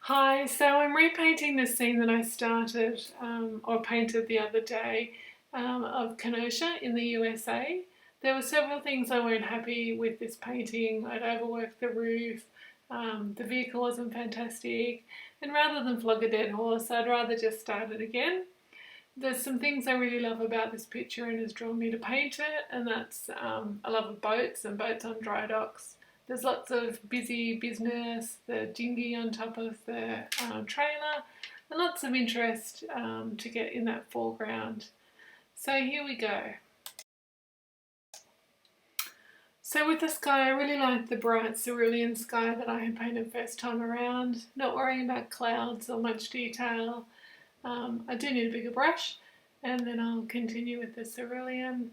Hi, so I'm repainting this scene that I started or painted the other day of Kenosha in the USA. There were several things I weren't happy with this painting. I'd overworked the roof, the vehicle wasn't fantastic, and rather than flog a dead horse, I'd rather just start it again. There's some things I really love about this picture and has drawn me to paint it, and that's I love boats and boats on dry docks. There's lots of busy business, the dinghy on top of the trailer, and lots of interest to get in that foreground. So here we go. So with the sky, I really like the bright cerulean sky that I had painted first time around, not worrying about clouds or much detail. I do need a bigger brush, and then I'll continue with the cerulean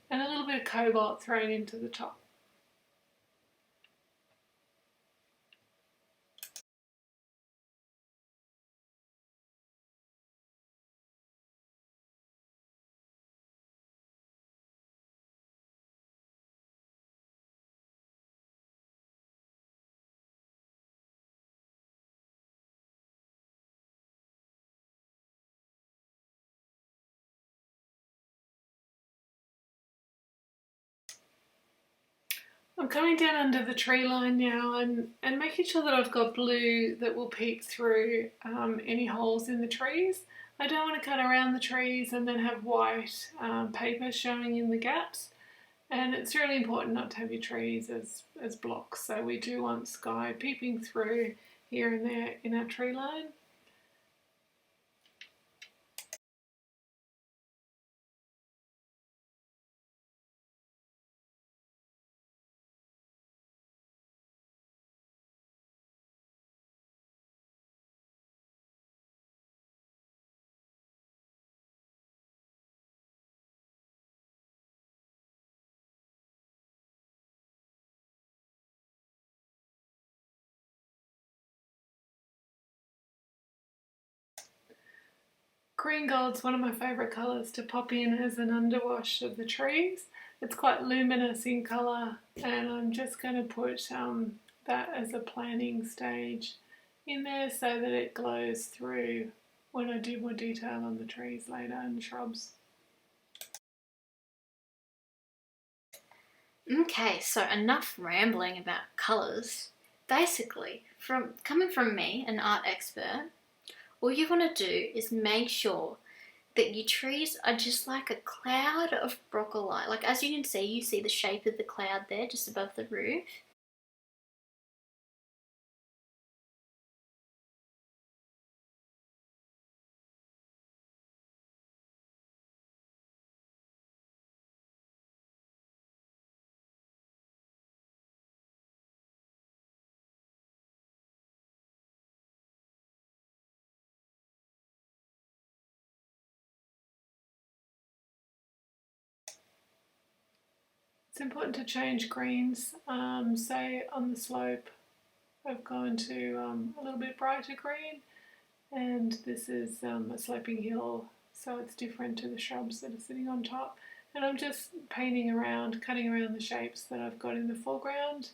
and a little bit of cobalt thrown into the top. I'm coming down under the tree line now and making sure that I've got blue that will peek through any holes in the trees. I don't want to cut around the trees and then have white paper showing in the gaps. And it's really important not to have your trees as blocks. So we do want sky peeping through here and there in our tree line. Green gold's one of my favourite colours to pop in as an underwash of the trees. It's quite luminous in colour, and I'm just going to put that as a planning stage in there so that it glows through when I do more detail on the trees later and shrubs. Okay, so enough rambling about colours. Basically, from coming from me, an art expert, all you want to do is make sure that your trees are just like a cloud of broccoli. Like as you see the shape of the cloud there just above the roof. It's important to change greens. Say on the slope I've gone to a little bit brighter green, and this is a sloping hill, so it's different to the shrubs that are sitting on top. And I'm just painting around, cutting around the shapes that I've got in the foreground.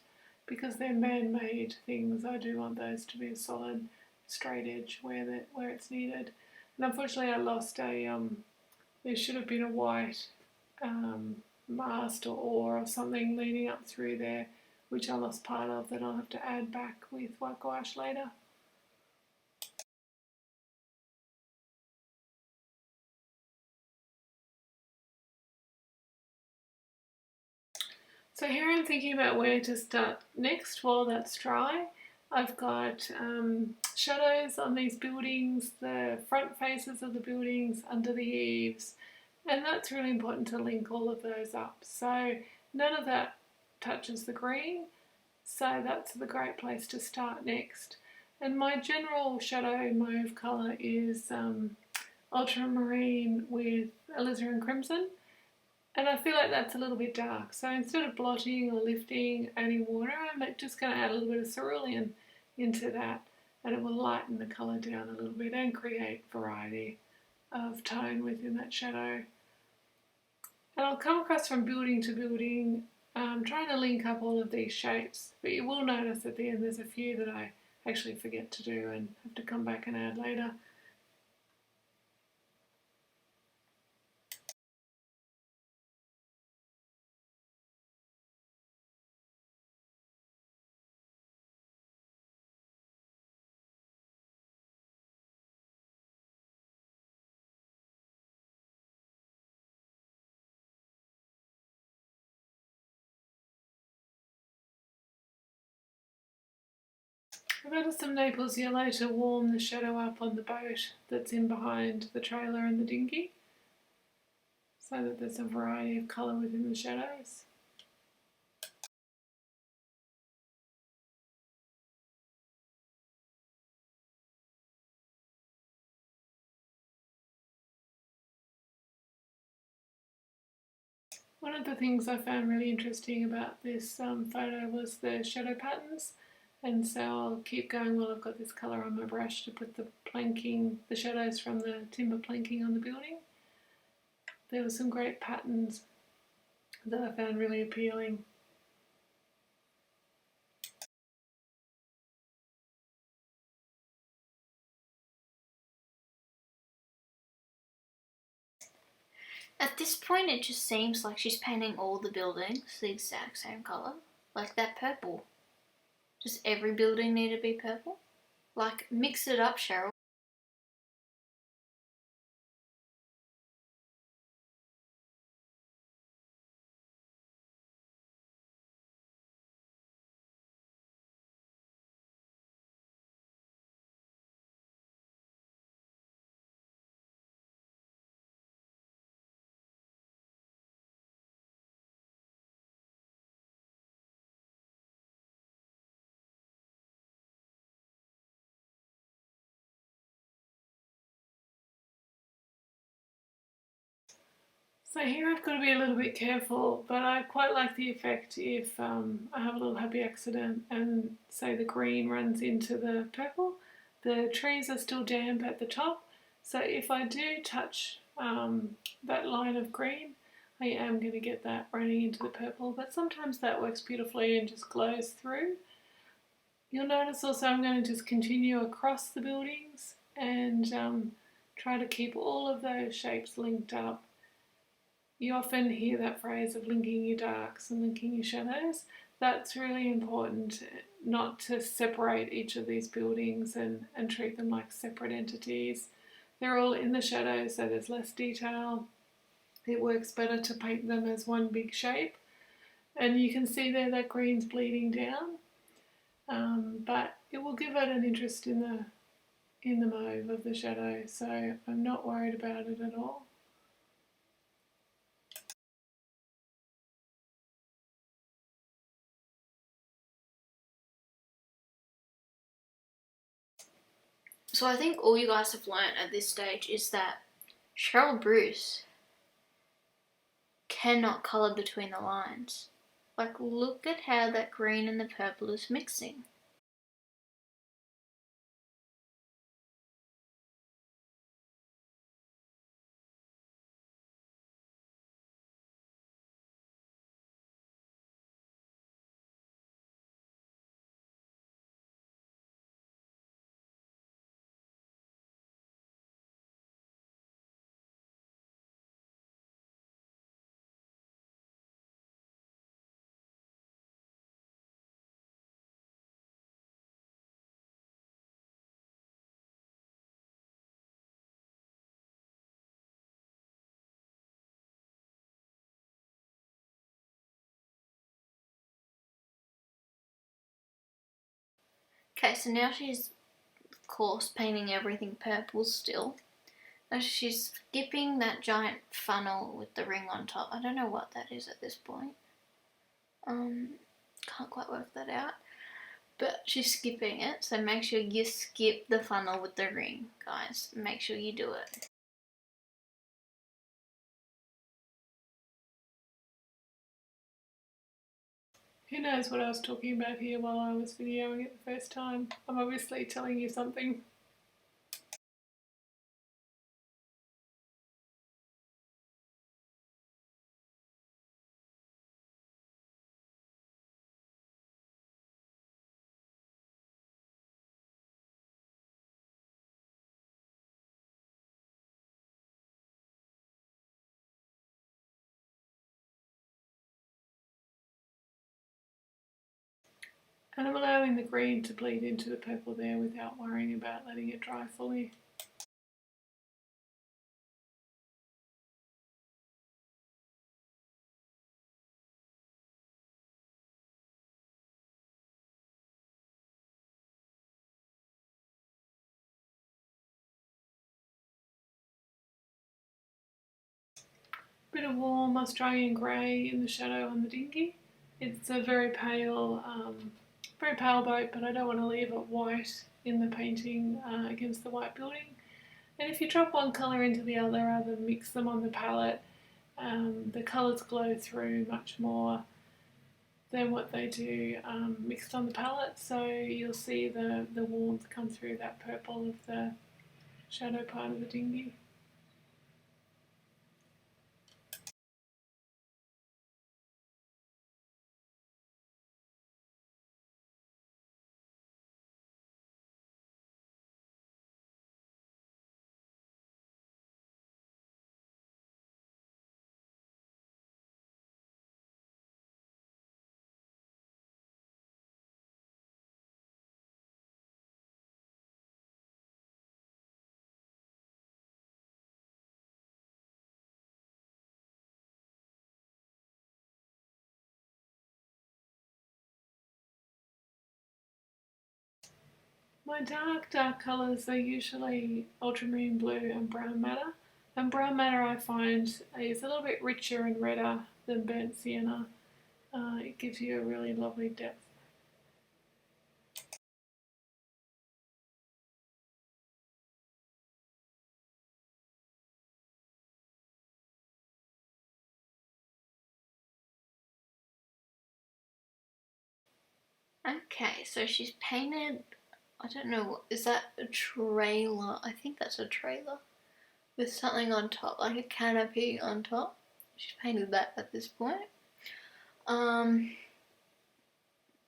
Because they're man-made things, I do want those to be a solid straight edge where it's needed. And unfortunately I lost there should have been a white mast or oar or something leading up through there, which I lost part of, that I'll have to add back with white gouache later. So here I'm thinking about where to start next while that's dry. I've got shadows on these buildings, the front faces of the buildings, under the eaves, and that's really important to link all of those up. So none of that touches the green, so that's the great place to start next. And my general shadow mauve colour is Ultramarine with Alizarin crimson. And I feel like that's a little bit dark. So instead of blotting or lifting, adding water, I'm just going to add a little bit of cerulean into that, and it will lighten the colour down a little bit and create variety of tone within that shadow. And I'll come across from building to building, trying to link up all of these shapes. But you will notice at the end there's a few that I actually forget to do and have to come back and add later. I've added some Naples yellow to warm the shadow up on the boat that's in behind the trailer and the dinghy, so that there's a variety of colour within the shadows. One of the things I found really interesting about this photo was the shadow patterns, and so I'll keep going while I've got this colour on my brush to put the planking, the shadows from the timber planking on the building. There were some great patterns that I found really appealing. At this point, it just seems like she's painting all the buildings the exact same colour. Like that purple. Does every building need to be purple? Like, mix it up, Cheryl. So here I've got to be a little bit careful, but I quite like the effect if I have a little happy accident and say the green runs into the purple. The trees are still damp at the top, so if I do touch that line of green, I am going to get that running into the purple, but sometimes that works beautifully and just glows through. You'll notice also I'm going to just continue across the buildings and try to keep all of those shapes linked up. You often hear that phrase of linking your darks and linking your shadows. That's really important, not to separate each of these buildings and treat them like separate entities. They're all in the shadows, so there's less detail. It works better to paint them as one big shape. And you can see there that green's bleeding down, but it will give it an interest in the mauve of the shadow, so I'm not worried about it at all. So I think all you guys have learnt at this stage is that Cheryl Bruce cannot colour between the lines. Like, look at how that green and the purple is mixing. Okay, so now she's, of course, painting everything purple still. She's skipping that giant funnel with the ring on top. I don't know what that is at this point. Can't quite work that out. But she's skipping it, so make sure you skip the funnel with the ring, guys. Make sure you do it. Who knows what I was talking about here while I was videoing it the first time? I'm obviously telling you something. And I'm allowing the green to bleed into the purple there without worrying about letting it dry fully. Bit of warm Australian grey in the shadow on the dinghy. It's a very pale boat, but I don't want to leave it white in the painting against the white building. And if you drop one colour into the other rather than mix them on the palette, the colours glow through much more than what they do mixed on the palette. So you'll see the warmth come through that purple of the shadow part of the dinghy. My dark colours are usually ultramarine blue and brown matter. And brown matter I find is a little bit richer and redder than burnt sienna. It gives you a really lovely depth. Okay, so she's painted, I don't know, is that a trailer? I think that's a trailer with something on top, like a canopy on top. She's painted that at this point.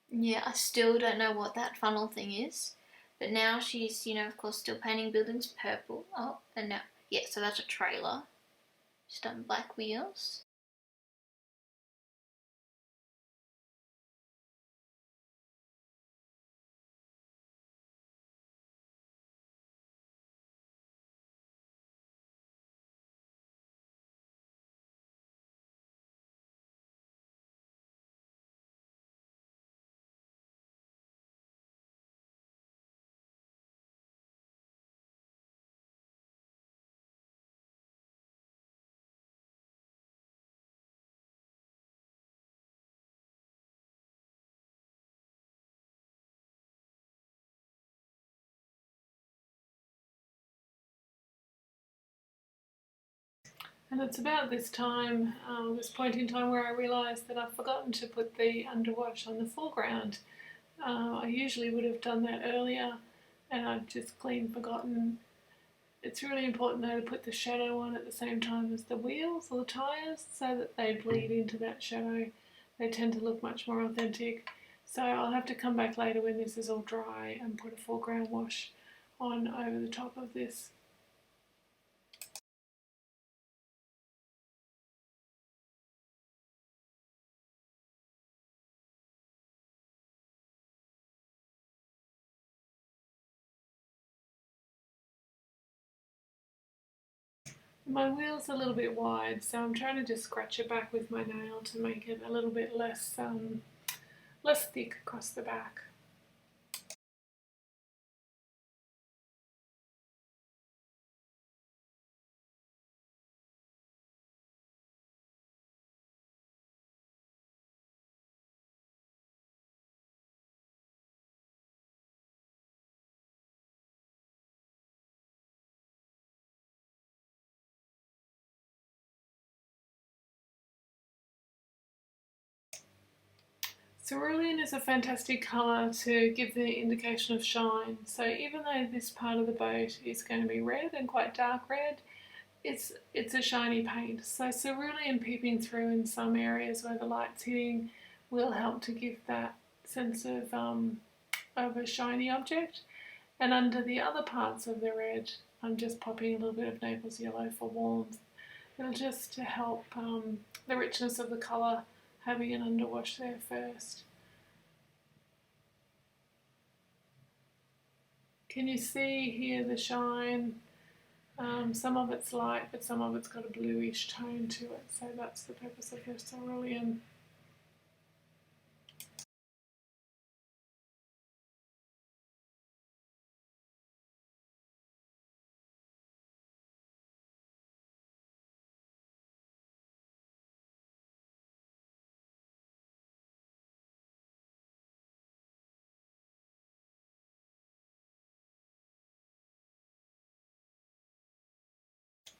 Yeah, I still don't know what that funnel thing is, but now she's, you know, of course, still painting buildings purple. Oh, and now, yeah, so that's a trailer. She's done black wheels. And it's about this time, this point in time, where I realised that I've forgotten to put the underwash on the foreground. I usually would have done that earlier, and I've just clean forgotten. It's really important though to put the shadow on at the same time as the wheels or the tyres so that they bleed into that shadow. They tend to look much more authentic. So I'll have to come back later when this is all dry and put a foreground wash on over the top of this. My wheel's a little bit wide, so I'm trying to just scratch it back with my nail to make it a little bit less thick across the back. Cerulean is a fantastic colour to give the indication of shine. So even though this part of the boat is going to be red and quite dark red, it's a shiny paint. So cerulean peeping through in some areas where the light's hitting will help to give that sense of a shiny object. And under the other parts of the red, I'm just popping a little bit of Naples yellow for warmth. It'll just to help the richness of the colour having an underwash there first. Can you see here the shine? Some of it's light, but some of it's got a bluish tone to it, so that's the purpose of the cerulean.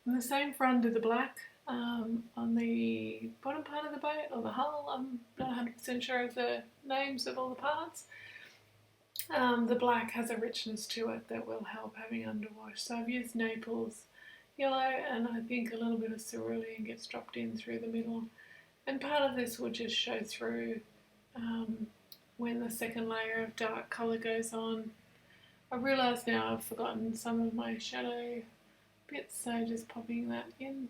On the same front of the black, on the bottom part of the boat, or the hull, I'm not 100% sure of the names of all the parts. The black has a richness to it that will help having underwash. So I've used Naples yellow, and I think a little bit of cerulean gets dropped in through the middle. And part of this will just show through when the second layer of dark colour goes on. I realise now I've forgotten some of my shadow bits, so just popping that in.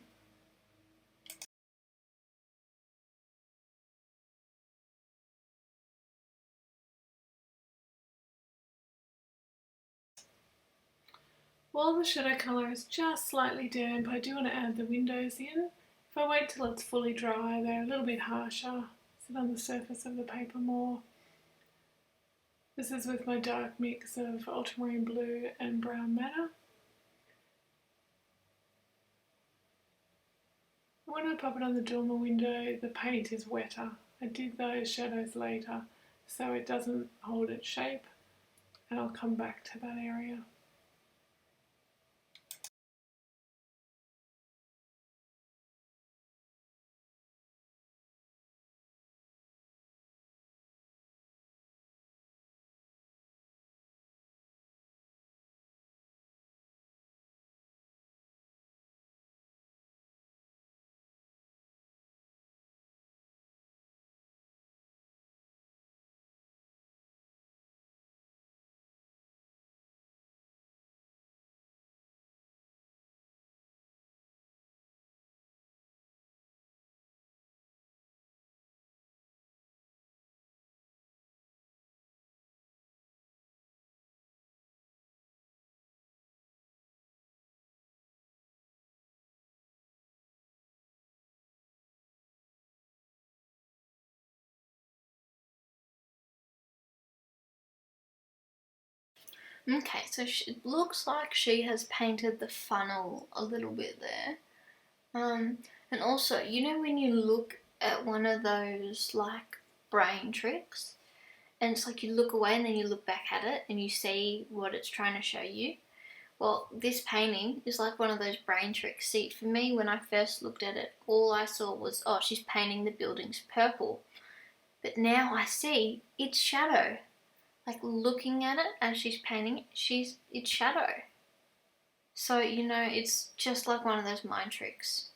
While the shadow colour is just slightly damp, I do want to add the windows in. If I wait till it's fully dry, they're a little bit harsher, sit on the surface of the paper more. This is with my dark mix of ultramarine blue and brown madder. When I pop it on the dormer window, the paint is wetter. I did those shadows later, so it doesn't hold its shape, and I'll come back to that area. Okay, so it looks like she has painted the funnel a little bit there. And also, you know when you look at one of those like brain tricks, and it's like you look away and then you look back at it and you see what it's trying to show you? Well, this painting is like one of those brain tricks. See, for me, when I first looked at it, all I saw was, oh, she's painting the buildings purple. But now I see it's shadow. Like looking at it as she's painting it, it's shadow. So, you know, it's just like one of those mind tricks.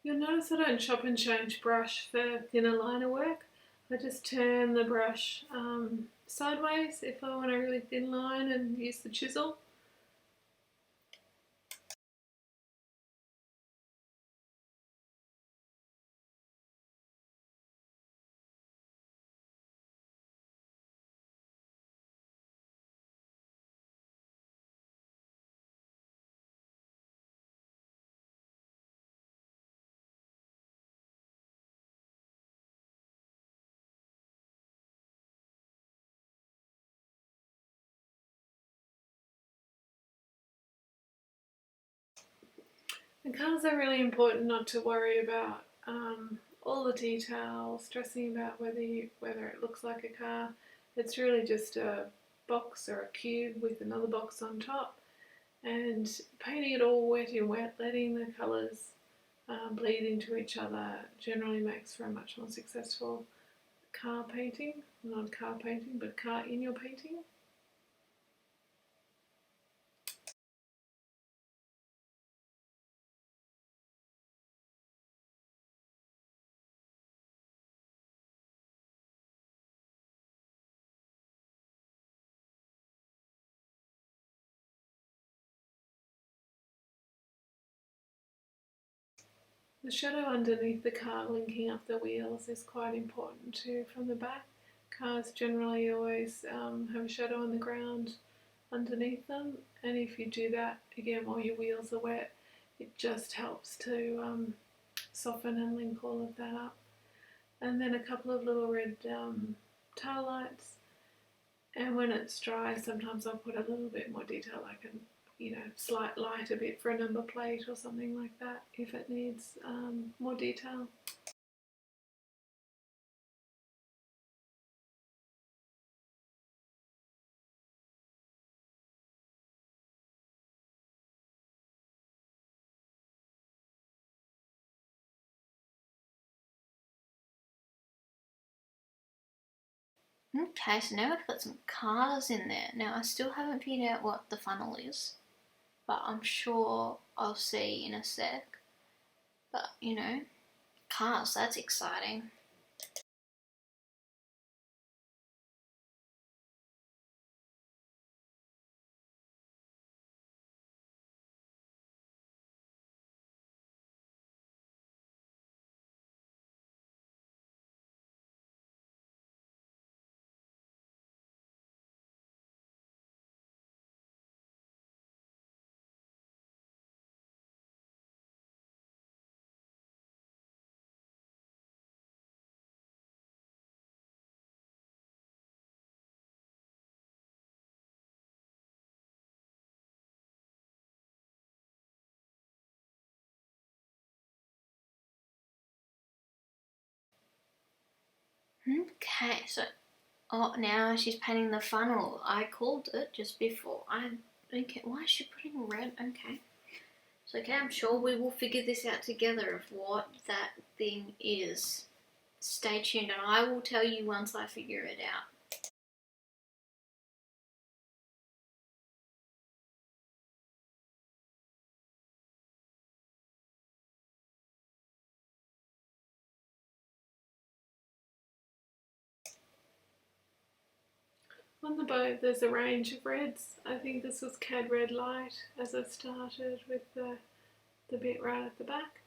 You'll notice I don't chop and change brush for thinner liner work. I just turn the brush sideways if I want a really thin line and use the chisel. And colours are really important not to worry about all the details, stressing about whether it looks like a car. It's really just a box or a cube with another box on top, and painting it all wet in wet, letting the colours bleed into each other generally makes for a much more successful car painting. Not car painting, but car in your painting. The shadow underneath the car linking up the wheels is quite important too from the back. Cars generally always have a shadow on the ground underneath them, and if you do that again while your wheels are wet, it just helps to soften and link all of that up. And then a couple of little red tail lights, and when it's dry sometimes I'll put a little bit more detail, like a slight light a bit for a number plate or something like that if it needs more detail. Okay, so now we've got some cars in there. Now I still haven't figured out what the funnel is, but I'm sure I'll see in a sec. But, cars, that's exciting. Okay, so now she's painting the funnel. I called it just before. Okay, why is she putting red? Okay. So okay, I'm sure we will figure this out together of what that thing is. Stay tuned and I will tell you once I figure it out. On the boat there's a range of reds. I think this was Cad Red Light as I started with the bit right at the back.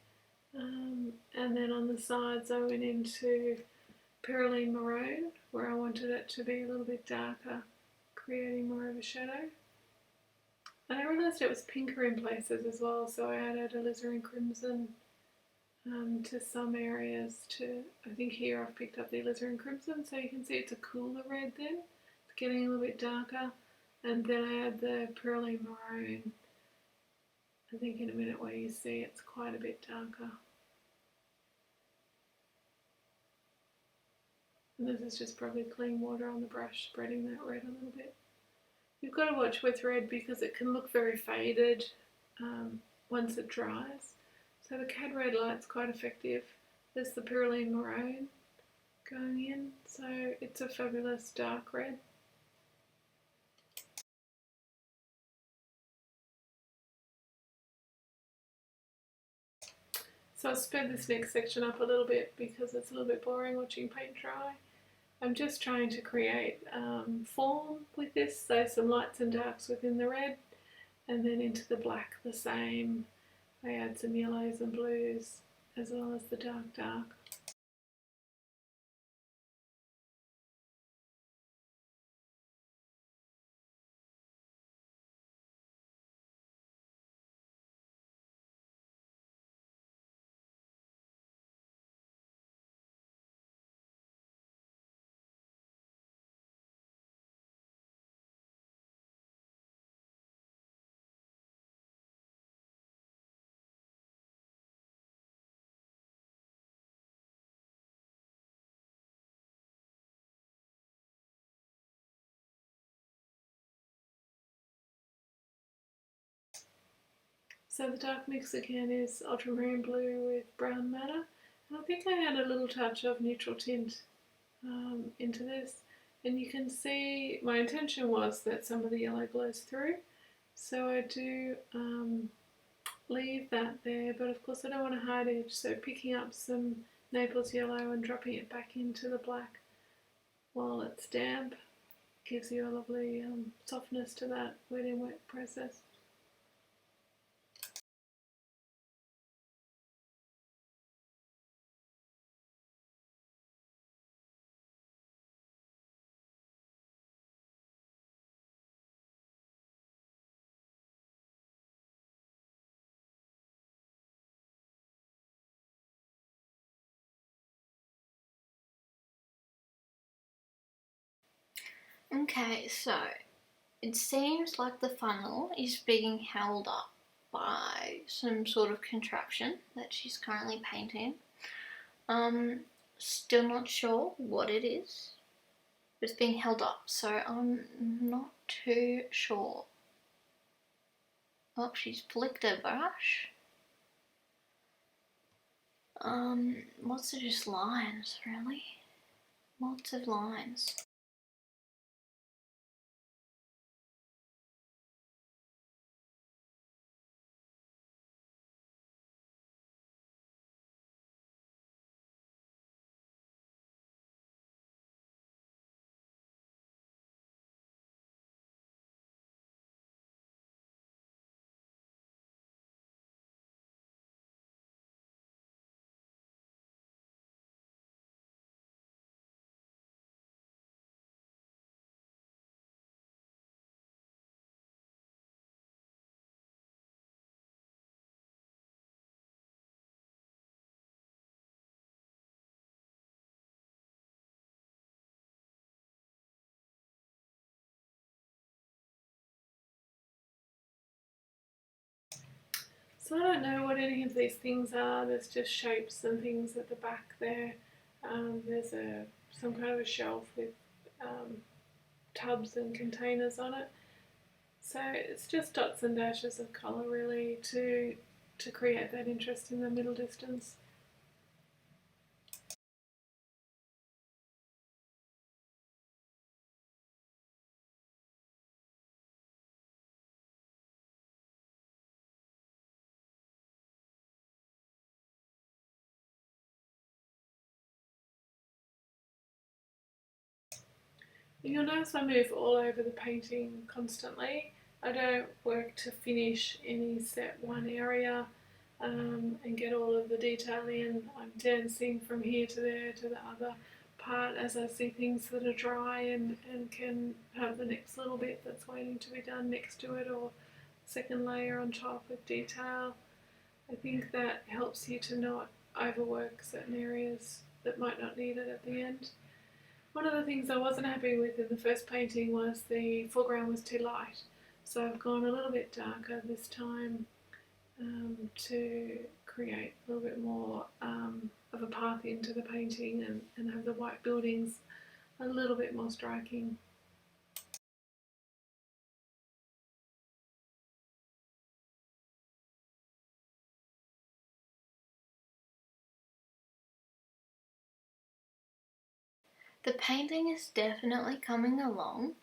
And then on the sides I went into Pyrolene Maroon where I wanted it to be a little bit darker, creating more of a shadow. And I realised it was pinker in places as well, so I added Alizarin Crimson to some areas too. I think here I've picked up the Alizarin Crimson, so you can see it's a cooler red then. It's getting a little bit darker. And then I add the Pyrolene Maroon. I think in a minute where you see it's quite a bit darker. And this is just probably clean water on the brush, spreading that red a little bit. You've got to watch with red because it can look very faded once it dries. So the Cad Red Light's quite effective. There's the Pyrolene Maroon going in, so it's a fabulous dark red. So I'll sped this next section up a little bit because it's a little bit boring watching paint dry. I'm just trying to create form with this, so some lights and darks within the red, and then into the black the same. I add some yellows and blues as well as the dark. So the dark mix again is Ultramarine blue with brown madder, and I think I had a little touch of neutral tint into this, and you can see my intention was that some of the yellow glows through, so I do leave that there, but of course I don't want a hard edge, so picking up some Naples yellow and dropping it back into the black while it's damp gives you a lovely softness to that wet in wet process. Okay, so it seems like the funnel is being held up by some sort of contraption that she's currently painting. Still not sure what it is, but it's being held up, so I'm not too sure. Oh, she's flicked her brush. Lots of just lines, really. Lots of lines. So I don't know what any of these things are. There's just shapes and things at the back there. There's some kind of a shelf with tubs and containers on it. So it's just dots and dashes of colour really to create that interest in the middle distance. You'll notice I move all over the painting constantly. I don't work to finish any set one area and get all of the detail in. I'm dancing from here to there to the other part as I see things that are dry and can have the next little bit that's waiting to be done next to it, or second layer on top with detail. I think that helps you to not overwork certain areas that might not need it at the end. One of the things I wasn't happy with in the first painting was the foreground was too light, so I've gone a little bit darker this time to create a little bit more of a path into the painting and have the white buildings a little bit more striking. The painting is definitely coming along.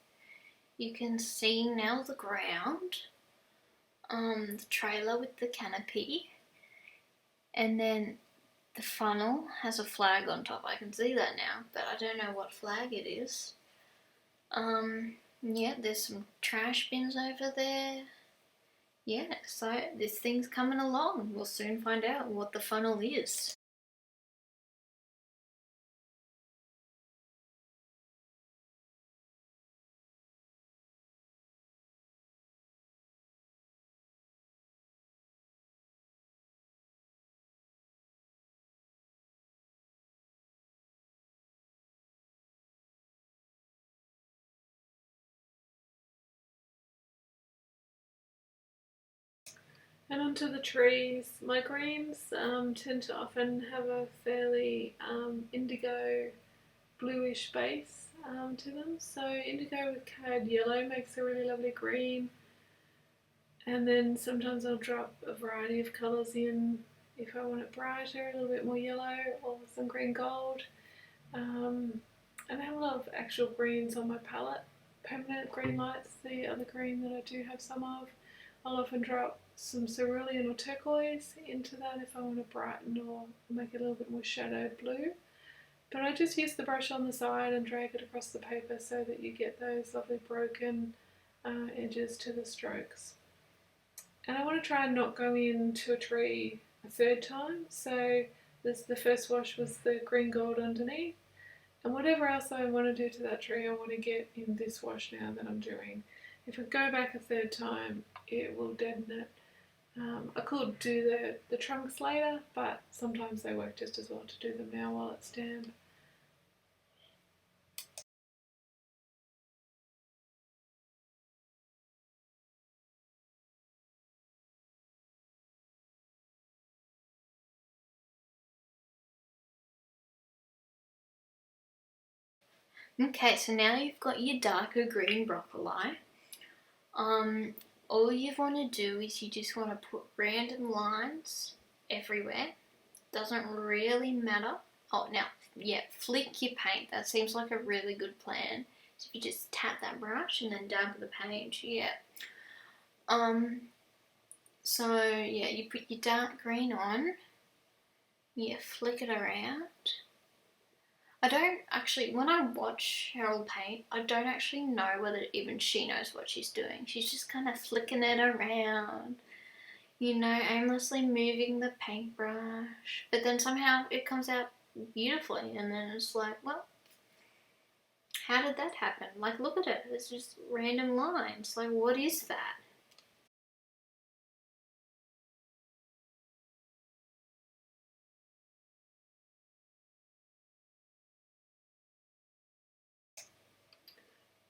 You can see now the ground, the trailer with the canopy, and then the funnel has a flag on top. I can see that now, but I don't know what flag it is. Yeah, there's some trash bins over there. Yeah, so this thing's coming along. We'll soon find out what the funnel is. And onto the trees. My greens tend to often have a fairly indigo bluish base to them. So indigo with cad yellow makes a really lovely green. And then sometimes I'll drop a variety of colours in if I want it brighter, a little bit more yellow, or some green gold. And I have a lot of actual greens on my palette. Permanent green lights, the other green that I do have some of. I'll often drop some cerulean or turquoise into that if I want to brighten or make it a little bit more shadowed blue. But I just use the brush on the side and drag it across the paper so that you get those lovely broken edges to the strokes. And I want to try and not go into a tree a third time. So the first wash was the green gold underneath. And whatever else I want to do to that tree, I want to get in this wash now that I'm doing. If I go back a third time, it will deaden it. I could do the trunks later, but sometimes they work just as well to do them now while it's damp. Okay, so now you've got your darker green broccoli. All you want to do is you just want to put random lines everywhere. Doesn't really matter. Oh, now, yeah, flick your paint. That seems like a really good plan. So if you just tap that brush and then dab the paint, yeah. So yeah, you put your dark green on. Yeah, flick it around. I don't actually, when I watch Cheryl paint, I don't actually know whether even she knows what she's doing. She's just kind of flicking it around, you know, aimlessly moving the paintbrush. But then somehow it comes out beautifully, and then it's like, well, how did that happen? Like, look at it, it's just random lines. Like, what is that?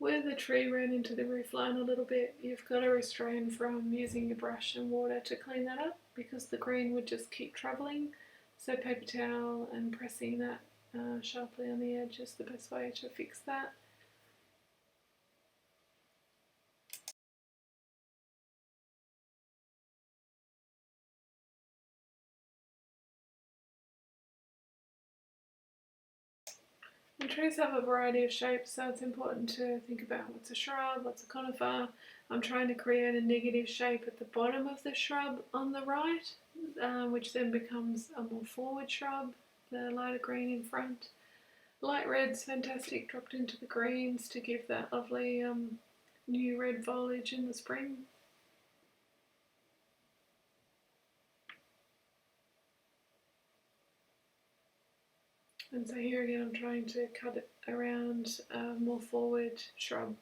Where the tree ran into the roof line a little bit, you've got to restrain from using your brush and water to clean that up because the green would just keep troubling. So paper towel and pressing that sharply on the edge is the best way to fix that. And trees have a variety of shapes, so it's important to think about what's a shrub, what's a conifer. I'm trying to create a negative shape at the bottom of the shrub on the right, which then becomes a more forward shrub, the lighter green in front. Light red's fantastic, dropped into the greens to give that lovely new red foliage in the spring. And so here again I'm trying to cut it around a more forward shrub.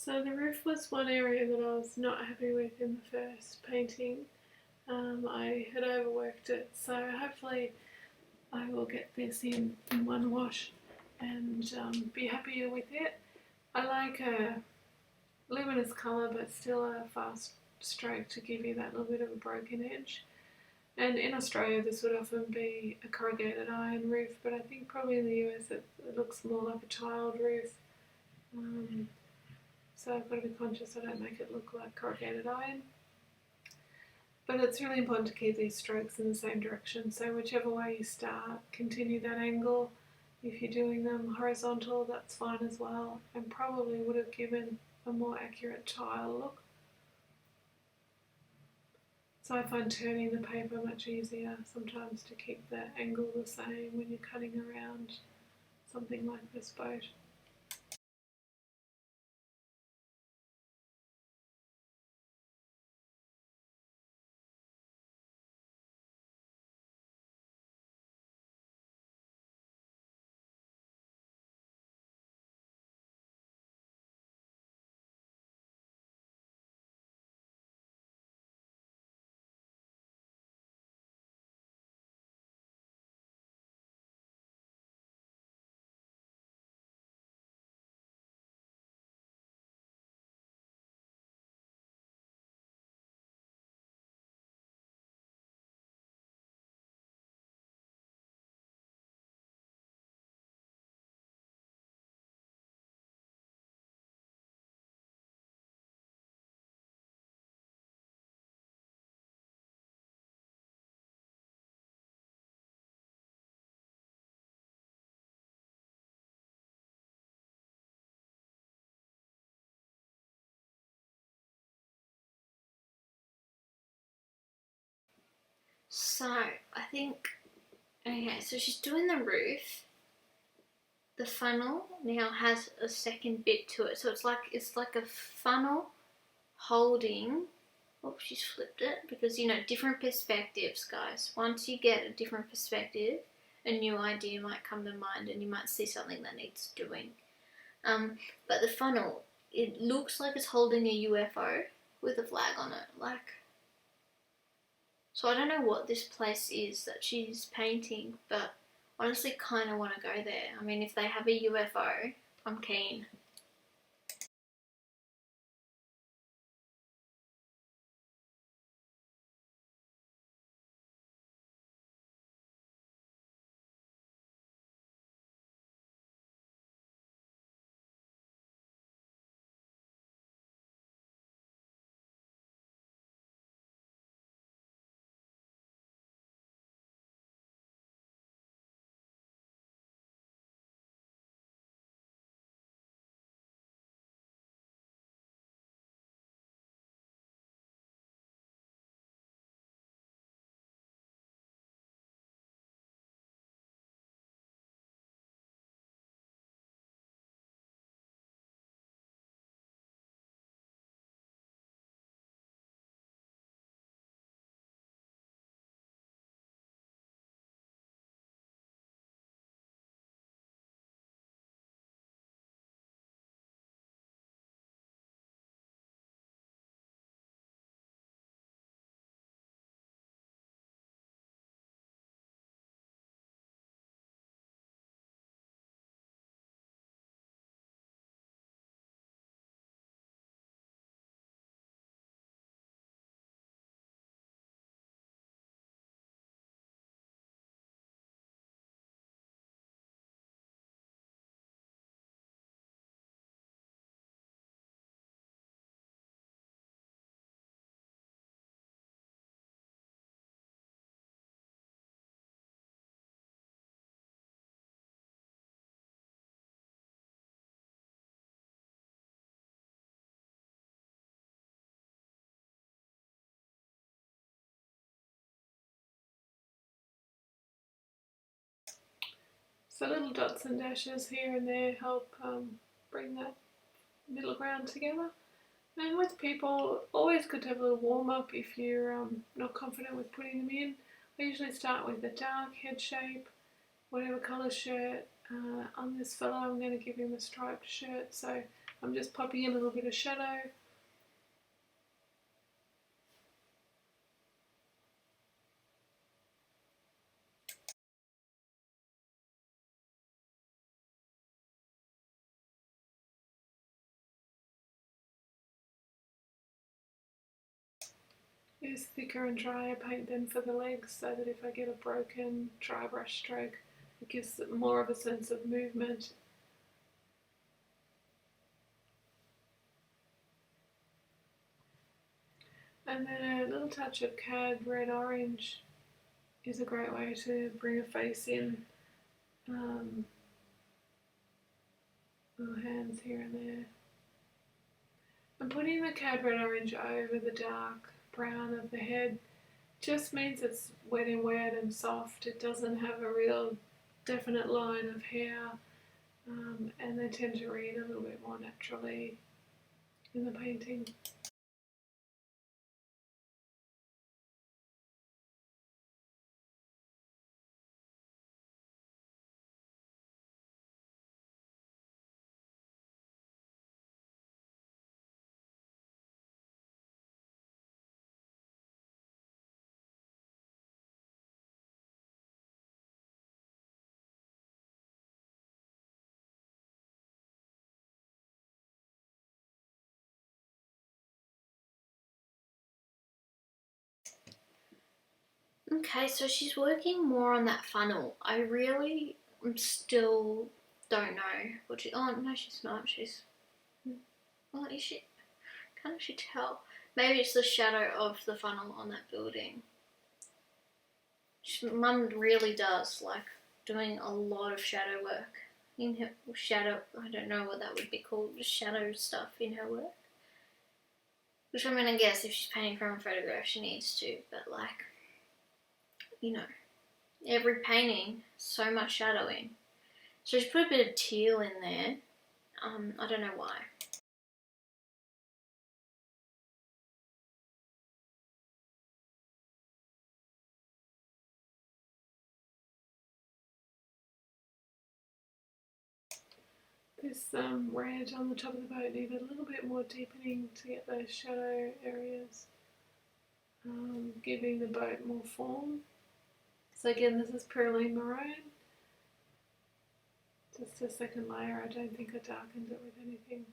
So the roof was one area that I was not happy with in the first painting. I had overworked it, so hopefully I will get this in one wash and be happier with it. I like a luminous colour but still a fast stroke to give you that little bit of a broken edge. And in Australia this would often be a corrugated iron roof, but I think probably in the US it looks more like a tiled roof. So I've got to be conscious I don't make it look like corrugated iron. But it's really important to keep these strokes in the same direction, so whichever way you start, continue that angle. If you're doing them horizontal, that's fine as well, and probably would have given a more accurate tile look. So I find turning the paper much easier sometimes to keep the angle the same when you're cutting around something like this boat. So I think, okay, so she's doing the roof. The funnel now has a second bit to it, so it's like a funnel holding. Oh, she's flipped it because different perspectives, guys. Once you get a different perspective, a new idea might come to mind, and you might see something that needs doing. But the funnel, it looks like it's holding a UFO with a flag on it, like. So I don't know what this place is that she's painting, but honestly kind of want to go there. I mean, if they have a UFO, I'm keen. So little dots and dashes here and there help bring that middle ground together. And with people, always good to have a little warm up if you're not confident with putting them in. I usually start with a dark head shape, whatever colour shirt. On this fellow I'm going to give him a striped shirt, so I'm just popping in a little bit of shadow. Use thicker and drier paint then for the legs, so that if I get a broken dry brush stroke, it gives it more of a sense of movement. And then a little touch of Cad Red Orange is a great way to bring a face in. Little hands here and there. And putting the Cad Red Orange over the dark brown of the head just means it's wet and soft. It doesn't have a real definite line of hair, and they tend to read a little bit more naturally in the painting. Okay, so she's working more on that funnel. I really still don't know what she. Oh no, she's not. She's. Well, is she? Can't she tell? Maybe it's the shadow of the funnel on that building. Mum really does like doing a lot of shadow work in her shadow. I don't know what that would be called. Shadow stuff in her work. Which I'm gonna guess if she's painting from a photograph, she needs to. But like, you know, every painting, so much shadowing. So she's put a bit of teal in there. I don't know why. This red on the top of the boat needed a little bit more deepening to get those shadow areas, giving the boat more form. So again, this is Pyrolene Maroon. Just a second layer. I don't think I darkened it with anything.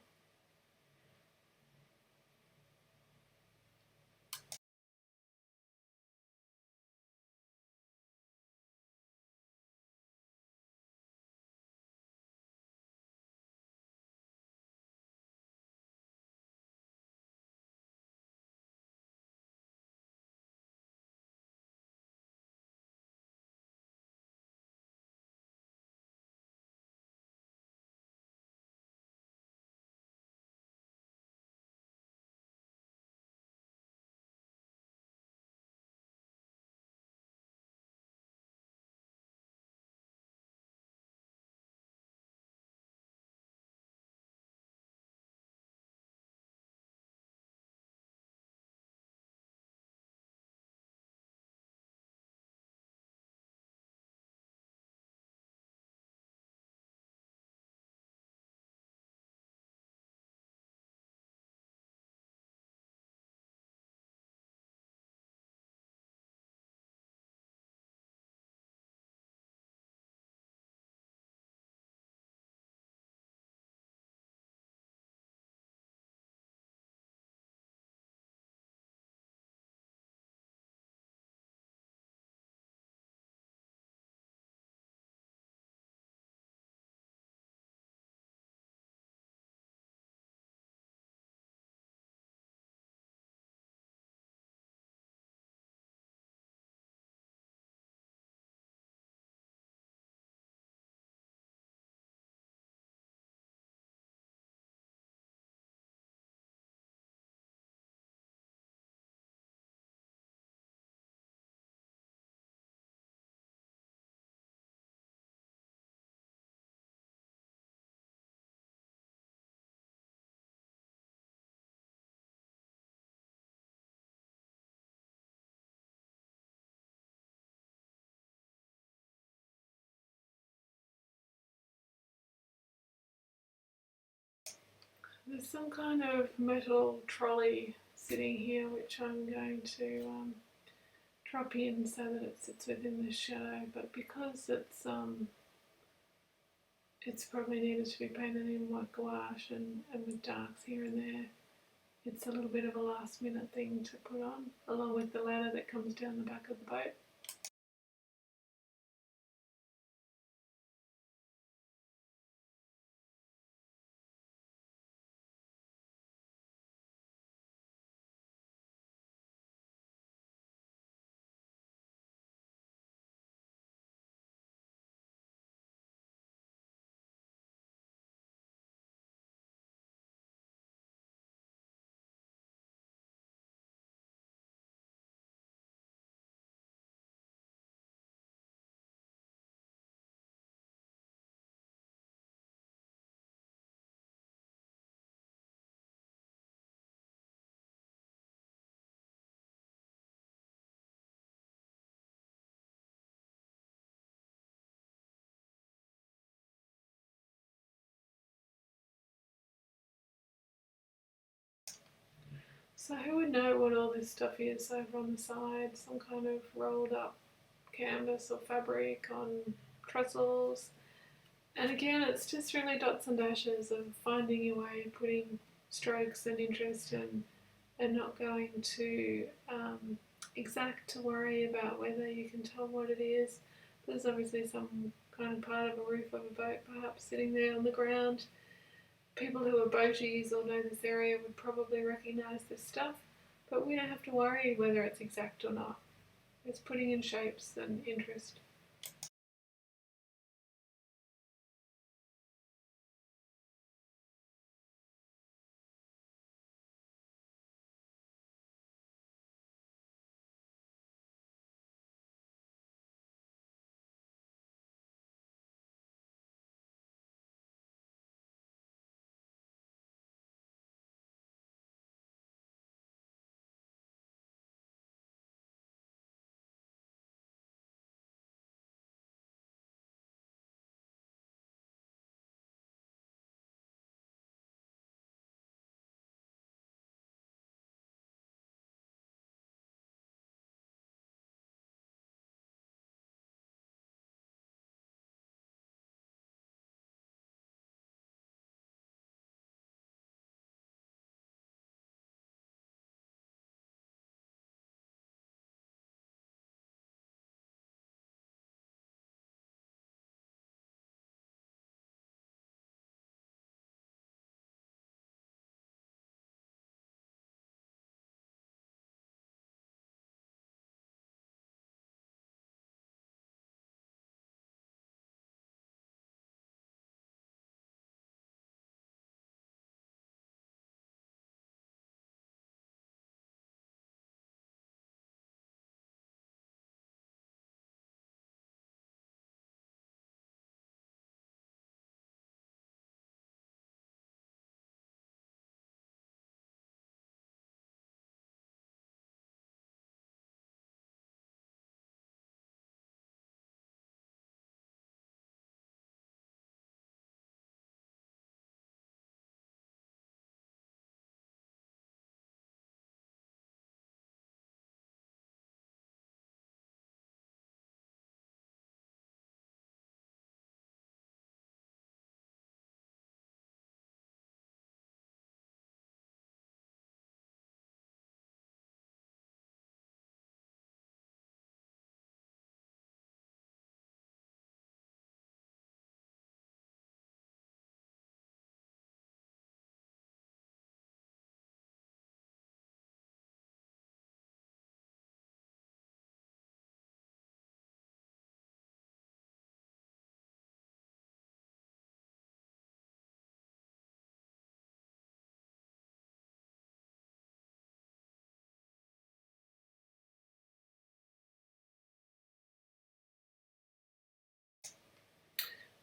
There's some kind of metal trolley sitting here which I'm going to drop in so that it sits within the shadow, but because it's probably needed to be painted in white gouache and with darks here and there, it's a little bit of a last minute thing to put on, along with the ladder that comes down the back of the boat. So who would know what all this stuff is over on the side? Some kind of rolled up canvas or fabric on trestles. And again, it's just really dots and dashes of finding your way, putting strokes and interest and not going too exact to worry about whether you can tell what it is. There's obviously some kind of part of a roof of a boat perhaps sitting there on the ground. People who are boaties or know this area would probably recognise this stuff, but we don't have to worry whether it's exact or not. It's putting in shapes and interest.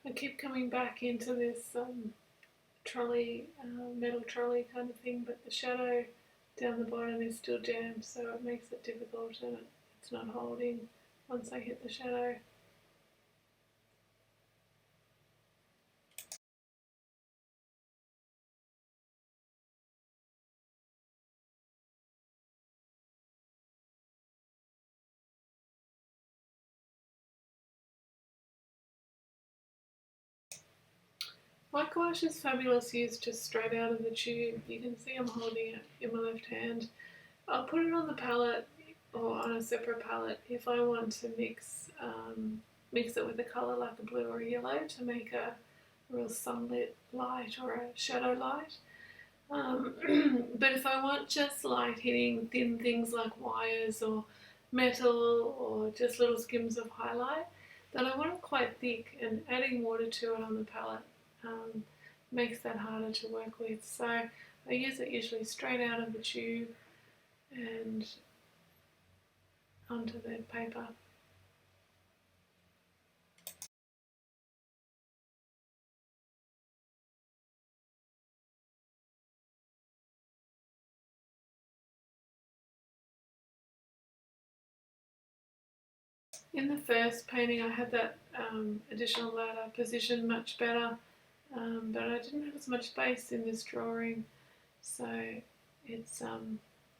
I keep coming back into this trolley, metal trolley kind of thing, but the shadow down the bottom is still damp, so it makes it difficult and it's not holding once I hit the shadow. White gouache is fabulous used just straight out of the tube. You can see I'm holding it in my left hand. I'll put it on the palette or on a separate palette if I want to mix it with a colour like a blue or a yellow to make a real sunlit light or a shadow light. But if I want just light hitting thin things like wires or metal or just little skims of highlight, then I want it quite thick, and adding water to it on the palette makes that harder to work with. So I use it usually straight out of the tube and onto the paper. In the first painting I had that additional ladder positioned much better, but I didn't have as much space in this drawing, so it's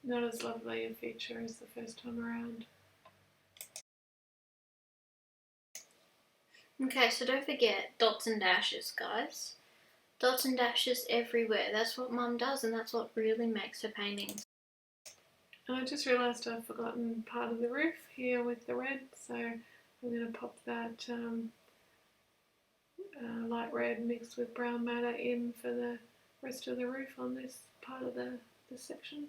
not as lovely a feature as the first time around. Okay, so don't forget dots and dashes, guys. Dots and dashes everywhere. That's what Mum does, and that's what really makes her paintings. And I just realised I've forgotten part of the roof here with the red, so I'm going to pop that light red mixed with brown matter in for the rest of the roof on this part of this section.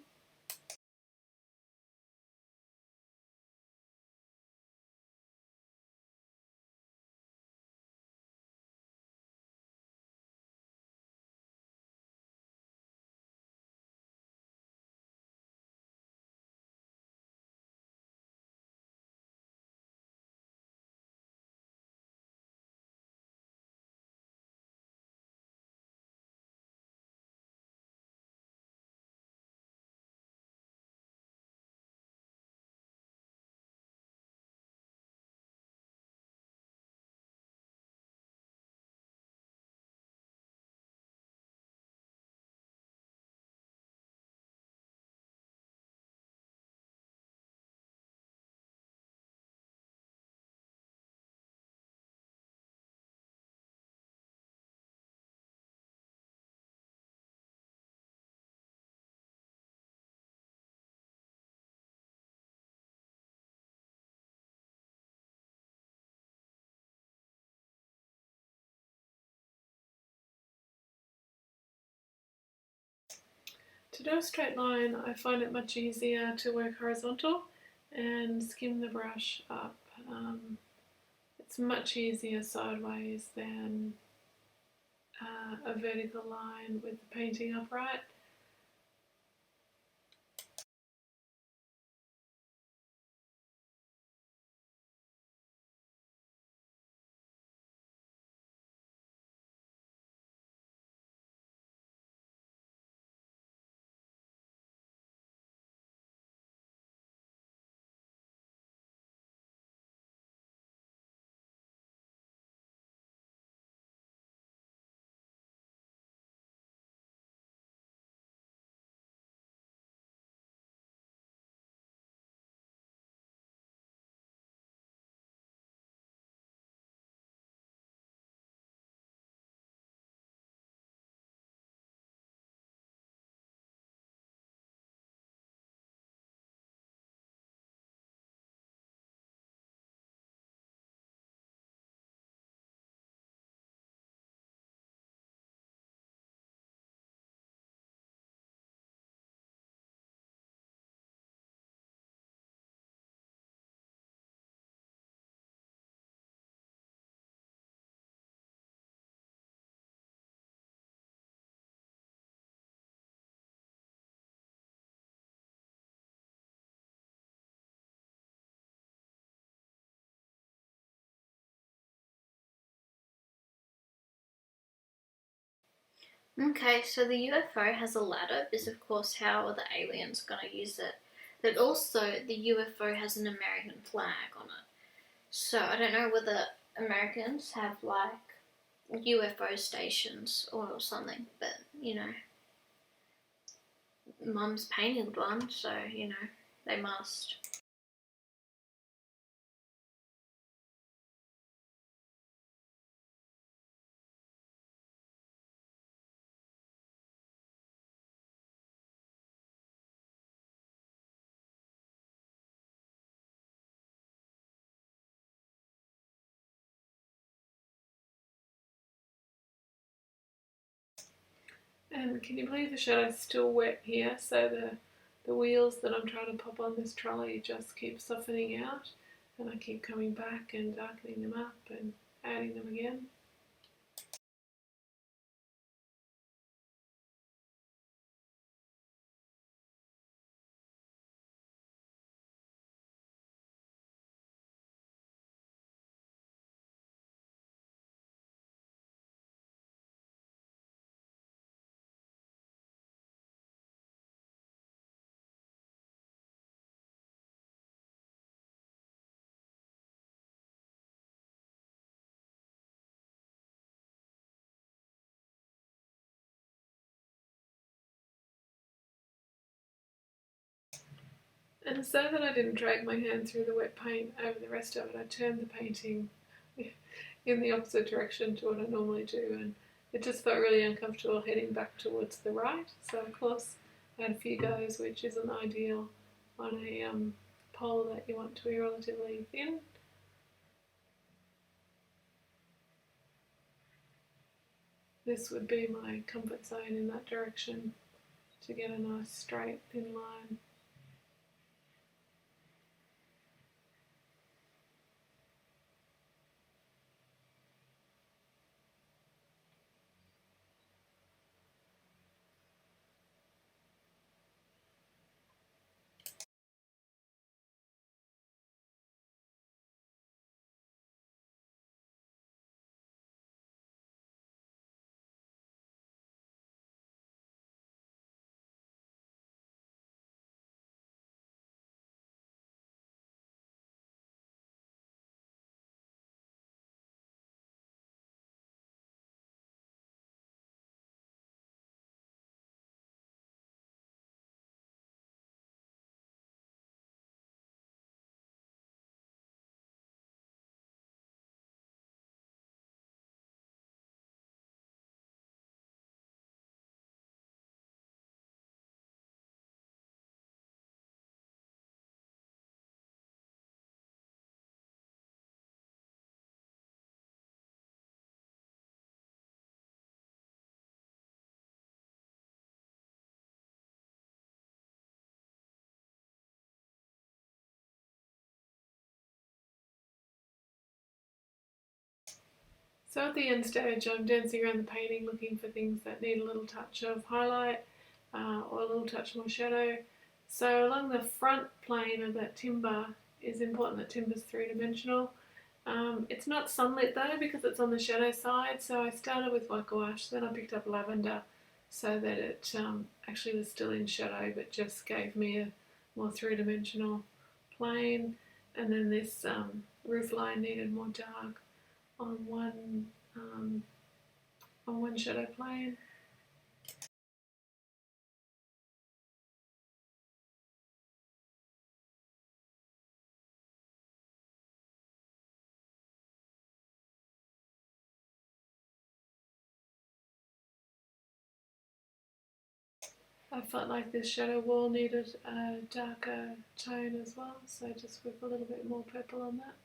To do a straight line, I find it much easier to work horizontal and skim the brush up. It's much easier sideways than a vertical line with the painting upright. Okay, so the UFO has a ladder because, of course, how are the aliens going to use it? But also, the UFO has an American flag on it. So I don't know whether Americans have like UFO stations or something, but you know, Mum's painted one, so you know, they must. And can you believe the shadow's still wet here? So the wheels that I'm trying to pop on this trolley just keep softening out, and I keep coming back and darkening them up and adding them again. And so that I didn't drag my hand through the wet paint over the rest of it, I turned the painting in the opposite direction to what I normally do, and it just felt really uncomfortable heading back towards the right. So of course I had a few goes, which isn't ideal on a pole that you want to be relatively thin. This would be my comfort zone in that direction to get a nice straight thin line. So at the end stage, I'm dancing around the painting looking for things that need a little touch of highlight or a little touch more shadow. So along the front plane of that timber, is important that timber's three-dimensional. It's not sunlit though because it's on the shadow side, so I started with white gouache, then I picked up lavender so that it actually was still in shadow but just gave me a more three-dimensional plane. And then this roof line needed more dark on one shadow plane. I felt like this shadow wall needed a darker tone as well, so just with a little bit more purple on that.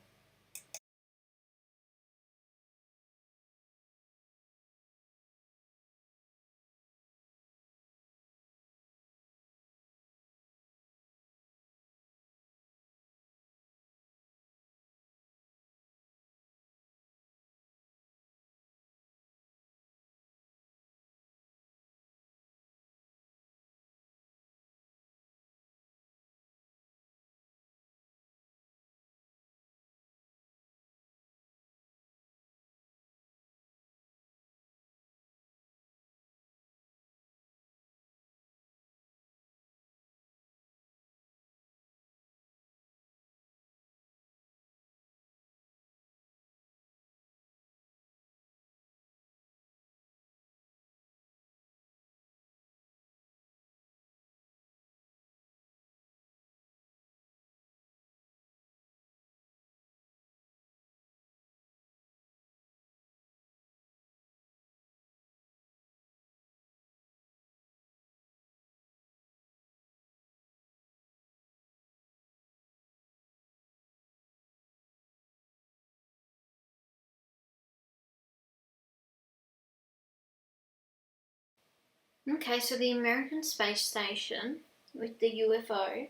Okay, so the American Space Station with the UFO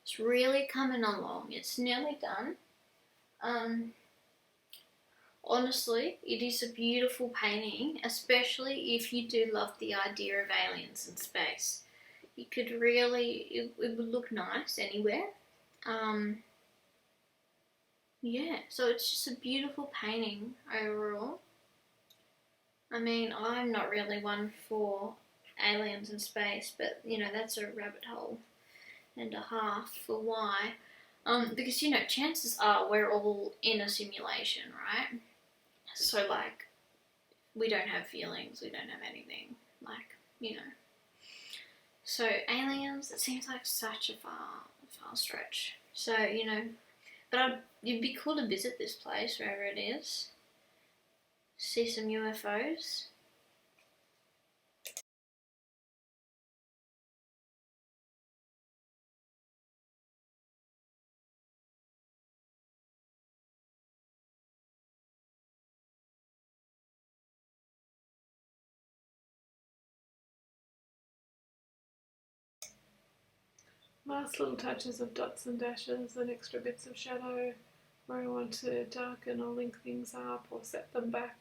is really coming along. It's nearly done. Honestly, it is a beautiful painting, especially if you do love the idea of aliens in space. You could really, it would look nice anywhere. Yeah, so it's just a beautiful painting overall. I mean, I'm not really one for aliens in space, but you know, that's a rabbit hole and a half for why. Because you know, chances are we're all in a simulation, right? So like, we don't have feelings, we don't have anything, like, you know. So aliens, it seems like such a far stretch. So you know, but it'd be cool to visit this place wherever it is. See some UFOs. Last little touches of dots and dashes and extra bits of shadow where I want to darken or link things up or set them back